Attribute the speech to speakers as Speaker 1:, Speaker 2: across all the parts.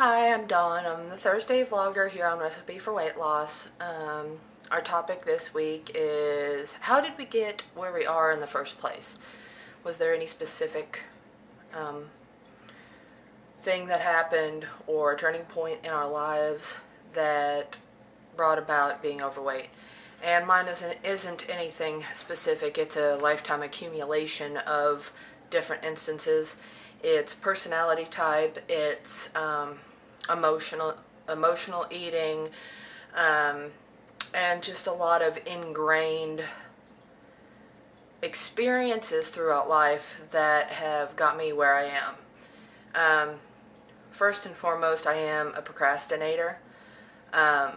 Speaker 1: Hi, I'm Dawn. I'm the Thursday vlogger here on Recipe for Weight Loss. Our topic this week is how did we get where we are in the first place? Was there any specific thing that happened or turning point in our lives that brought about being overweight? And mine isn't anything specific. It's a lifetime accumulation of different instances. It's personality type, it's emotional eating, and just a lot of ingrained experiences throughout life that have got me where I am. First and foremost, I am a procrastinator. I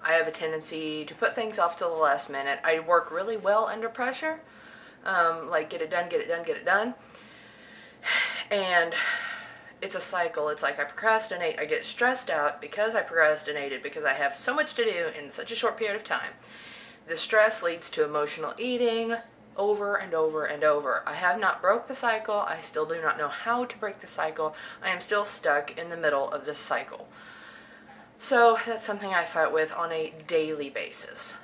Speaker 1: have a tendency to put things off till the last minute. I work really well under pressure, like get it done, get it done, get it done. And it's a cycle. It's like I procrastinate, I get stressed out because I procrastinated, because I have so much to do in such a short period of time. The stress leads to emotional eating over and over and over. I have not broke the cycle. I still do not know how to break the cycle. I am still stuck in the middle of this cycle. So that's something I fight with on a daily basis.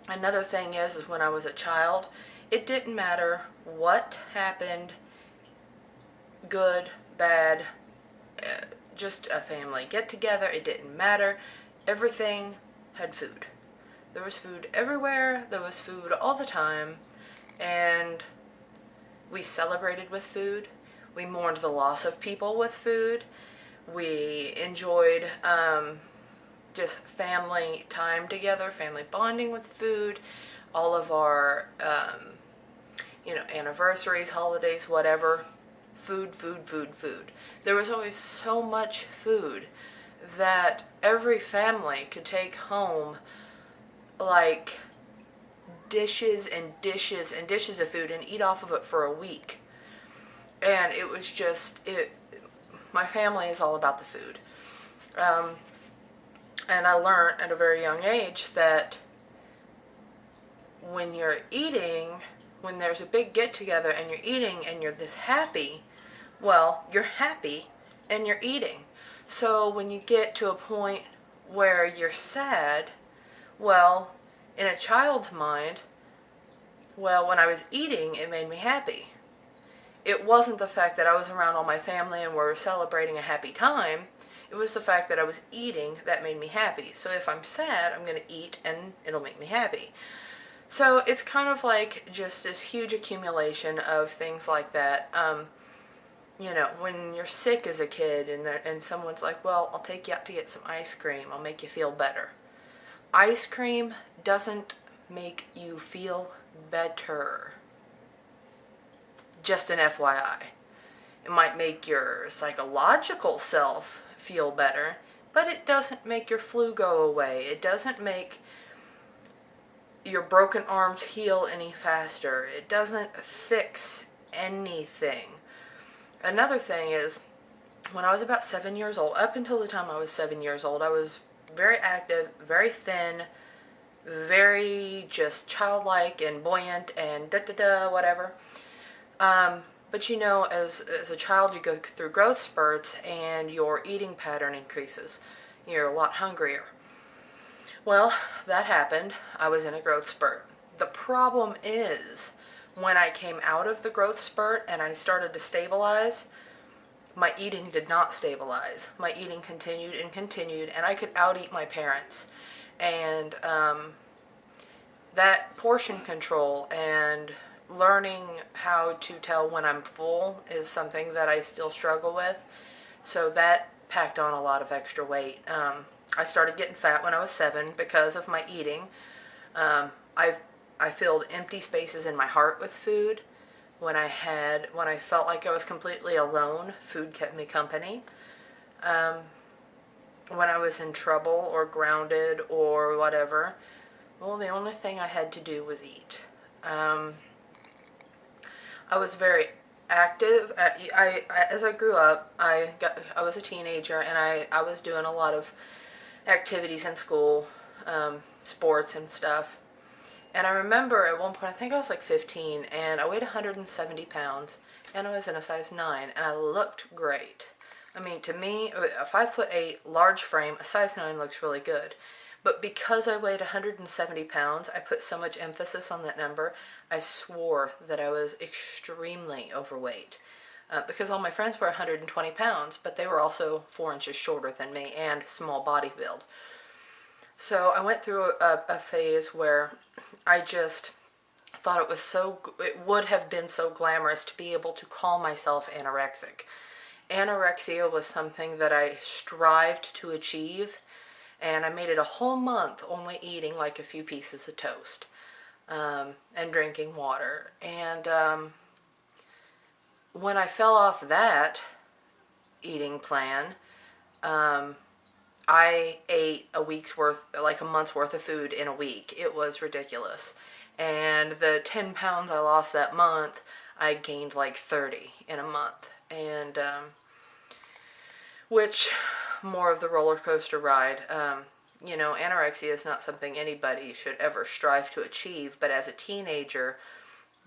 Speaker 1: Another thing is when I was a child, it didn't matter what happened, good, bad, just a family get together, it didn't matter. Everything had food. There was food everywhere, there was food all the time, and we celebrated with food. We mourned the loss of people with food. We enjoyed just family time together, family bonding with food. All of our, anniversaries, holidays, whatever. Food, food, food, food. There was always so much food that every family could take home like dishes and dishes and dishes of food and eat off of it for a week. And it was just, my family is all about the food. And I learned at a very young age that when you're eating, when there's a big get-together and you're eating and you're this happy, well, you're happy and you're eating. So when you get to a point where you're sad, well, in a child's mind, well, when I was eating, it made me happy. It wasn't the fact that I was around all my family and we're celebrating a happy time. It was the fact that I was eating that made me happy. So if I'm sad, I'm going to eat and it'll make me happy. So it's kind of like just this huge accumulation of things like that. When you're sick as a kid and someone's like, well, I'll take you out to get some ice cream. I'll make you feel better. Ice cream doesn't make you feel better. Just an FYI. It might make your psychological self feel better, but it doesn't make your flu go away. It doesn't make your broken arms heal any faster. It doesn't fix anything. Another thing is, when I was about 7 years old, up until the time I was 7 years old, I was very active, very thin, very just childlike and buoyant and whatever. But as a child, you go through growth spurts and your eating pattern increases. You're a lot hungrier. Well, that happened. I was in a growth spurt. The problem is, when I came out of the growth spurt and I started to stabilize, my eating did not stabilize. My eating continued and continued, and I could out-eat my parents. And that portion control and learning how to tell when I'm full is something that I still struggle with. So that packed on a lot of extra weight. I started getting fat when I was 7 because of my eating. I filled empty spaces in my heart with food. When I felt like I was completely alone, food kept me company. When I was in trouble or grounded or whatever, well, the only thing I had to do was eat. I was very active. As I grew up, I was a teenager, and I was doing a lot of activities in school, sports and stuff. And I remember at one point, I think I was like 15, and I weighed 170 pounds, and I was in a size 9, and I looked great. I mean, to me, a 5'8", large frame, a size 9 looks really good. But because I weighed 170 pounds, I put so much emphasis on that number, I swore that I was extremely overweight. Because all my friends were 120 pounds, but they were also 4 inches shorter than me and small body build. So I went through a phase where I just thought it would have been so glamorous to be able to call myself anorexic. Anorexia was something that I strived to achieve, and I made it a whole month only eating like a few pieces of toast and drinking water. And when I fell off that eating plan, I ate a month's worth of food in a week. It was ridiculous. And the 10 pounds I lost that month, I gained like 30 in a month. And, which, more of the roller coaster ride. Anorexia is not something anybody should ever strive to achieve, but as a teenager,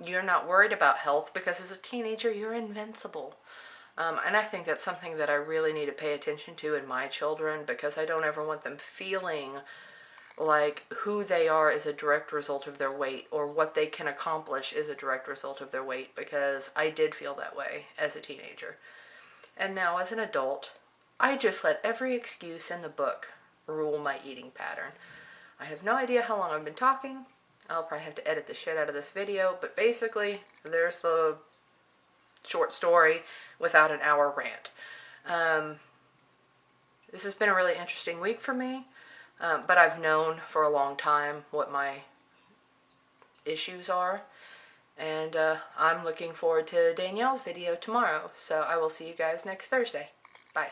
Speaker 1: you're not worried about health because as a teenager, you're invincible. And I think that's something that I really need to pay attention to in my children, because I don't ever want them feeling like who they are is a direct result of their weight, or what they can accomplish is a direct result of their weight, because I did feel that way as a teenager. And now as an adult, I just let every excuse in the book rule my eating pattern. I have no idea how long I've been talking. I'll probably have to edit the shit out of this video, but basically, there's the short story without an hour rant. This has been a really interesting week for me, but I've known for a long time what my issues are, and I'm looking forward to Danielle's video tomorrow, so I will see you guys next Thursday. Bye.